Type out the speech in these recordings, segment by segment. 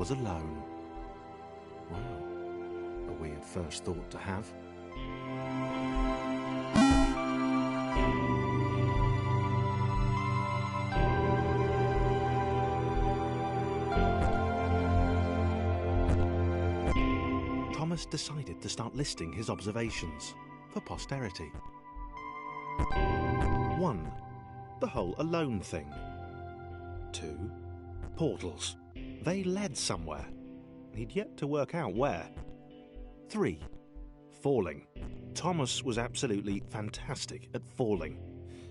was alone. Wow, a weird first thought to have. Thomas decided to start listing his observations for posterity. 1. The whole alone thing. 2. Portals. They led somewhere. He'd yet to work out where. 3. Falling. Thomas was absolutely fantastic at falling.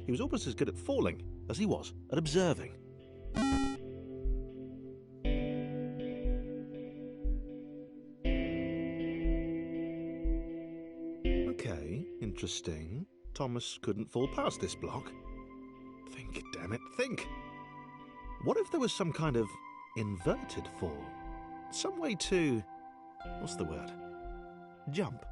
He was almost as good at falling as he was at observing. Okay, interesting. Thomas couldn't fall past this block. Think, damn it, think. What if there was some kind of inverted fall? Some way to... what's the word? Jump.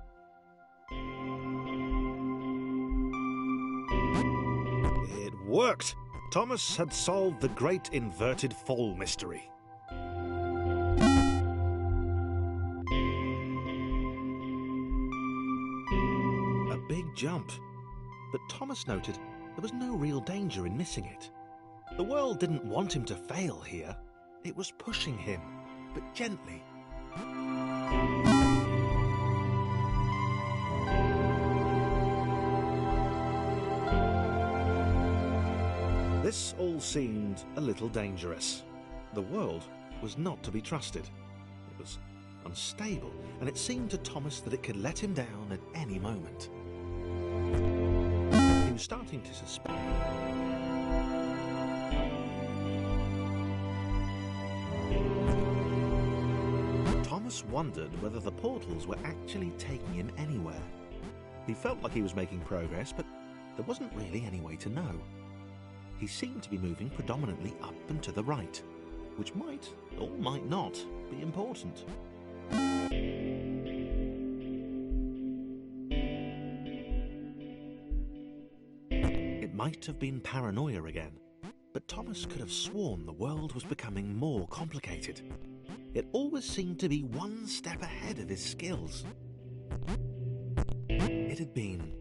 It worked! Thomas had solved the great inverted fall mystery. A big jump. But Thomas noted there was no real danger in missing it. The world didn't want him to fail here. It was pushing him, but gently. This all seemed a little dangerous. The world was not to be trusted. It was unstable, and it seemed to Thomas that it could let him down at any moment. He was starting to suspect. Thomas wondered whether the portals were actually taking him anywhere. He felt like he was making progress, but there wasn't really any way to know. He seemed to be moving predominantly up and to the right, which might, or might not, be important. It might have been paranoia again, but Thomas could have sworn the world was becoming more complicated. It always seemed to be one step ahead of his skills. It had been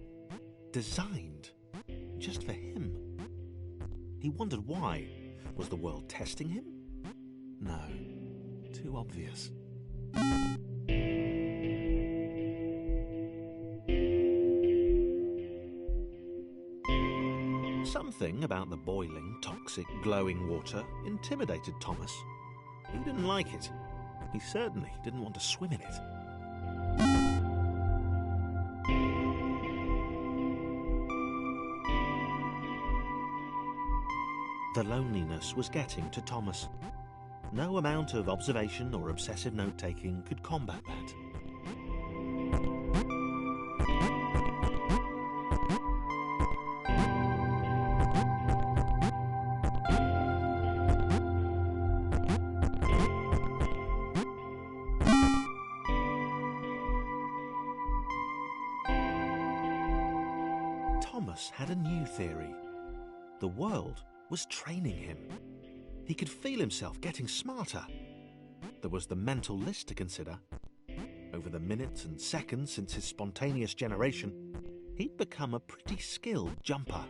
designed just for him. He wondered why. Was the world testing him? No, too obvious. Something about the boiling, toxic, glowing water intimidated Thomas. He didn't like it. He certainly didn't want to swim in it. The loneliness was getting to Thomas. No amount of observation or obsessive note-taking could combat that. Thomas had a new theory. The world was training him. He could feel himself getting smarter. There was the mental list to consider. Over the minutes and seconds since his spontaneous generation, he'd become a pretty skilled jumper.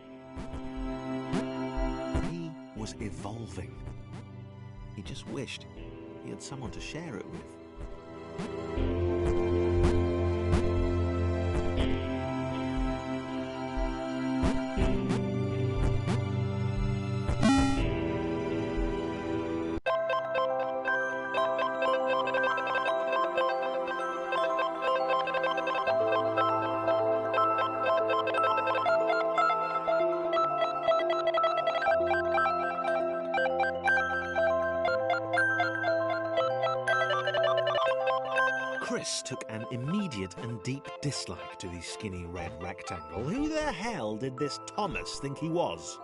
He was evolving. He just wished he had someone to share it with. Chris took an immediate and deep dislike to the skinny red rectangle. Who the hell did this Thomas think he was?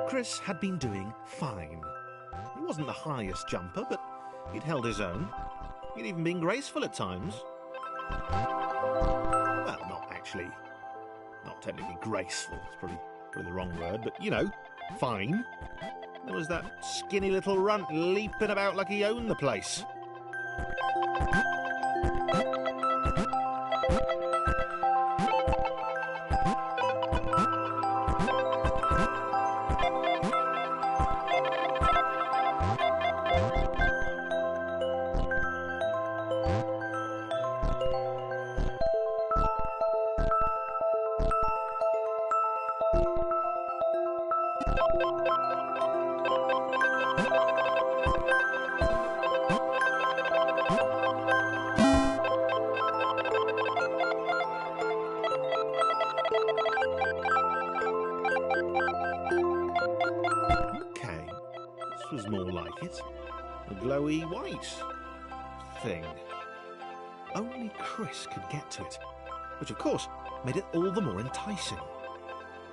Chris had been doing fine. He wasn't the highest jumper, but he'd held his own. He'd even been graceful at times. Well, not technically graceful. It's probably Probably the wrong word, but you know, fine. There was that skinny little runt leaping about like he owned the place. Was more like it. A glowy white thing. Only Chris could get to it, which of course made it all the more enticing.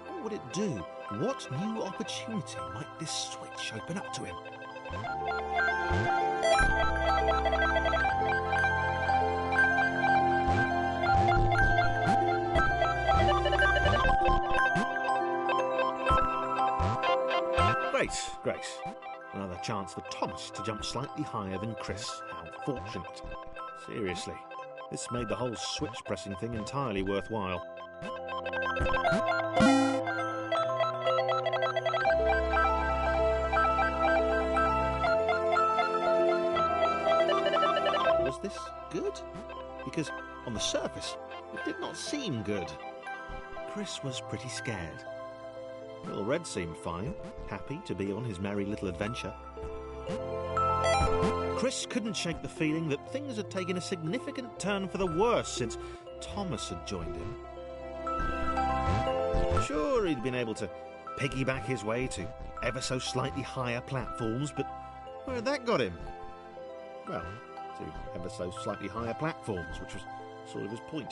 What would it do? What new opportunity might this switch open up to him? Great. Another chance for Thomas to jump slightly higher than Chris. How fortunate. Seriously, this made the whole switch pressing thing entirely worthwhile. Was this good? Because on the surface, it did not seem good. Chris was pretty scared. Little Red seemed fine, happy to be on his merry little adventure. Chris couldn't shake the feeling that things had taken a significant turn for the worse since Thomas had joined him. Sure, he'd been able to piggyback his way to ever so slightly higher platforms, but where had that got him? Well, to ever so slightly higher platforms, which was sort of his point.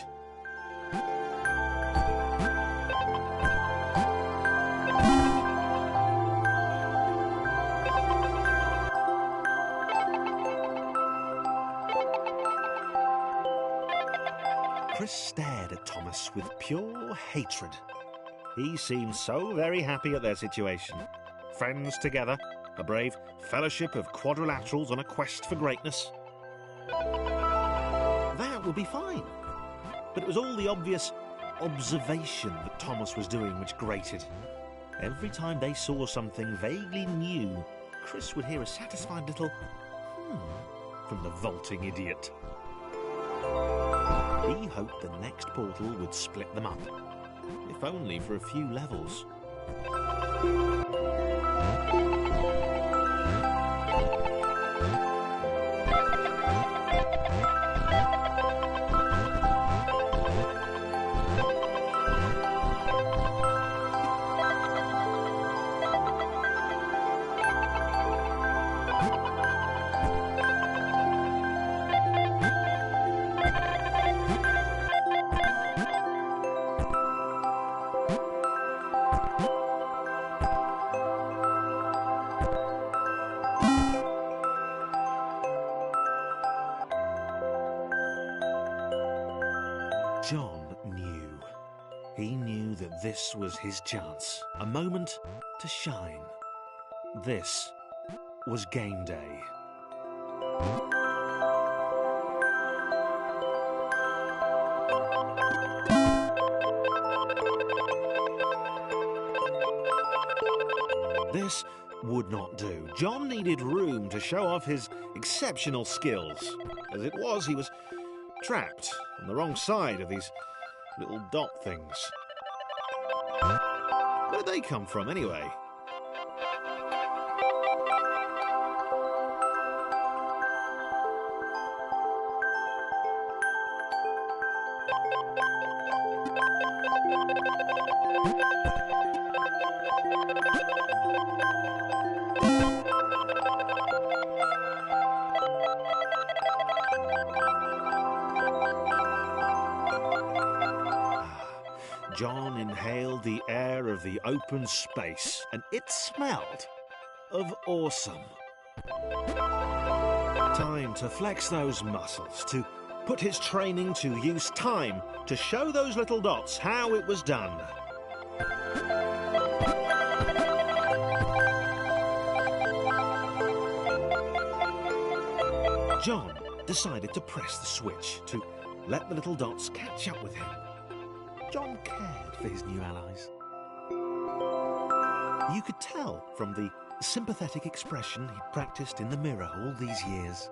Chris stared at Thomas with pure hatred. He seemed so very happy at their situation. Friends together, a brave fellowship of quadrilaterals on a quest for greatness. That would be fine. But it was all the obvious observation that Thomas was doing which grated. Every time they saw something vaguely new, Chris would hear a satisfied little from the vaulting idiot. He hoped the next portal would split them up, if only for a few levels. John knew. He knew that this was his chance, a moment to shine. This was game day. This would not do. John needed room to show off his exceptional skills. As it was, he was trapped on the wrong side of these little dot things. Where did they come from, anyway? John inhaled the air of the open space, and it smelled of awesome. Time to flex those muscles, to put his training to use, time to show those little dots how it was done. John decided to press the switch to let the little dots catch up with him. John cared for his new allies. You could tell from the sympathetic expression he'd practiced in the mirror all these years.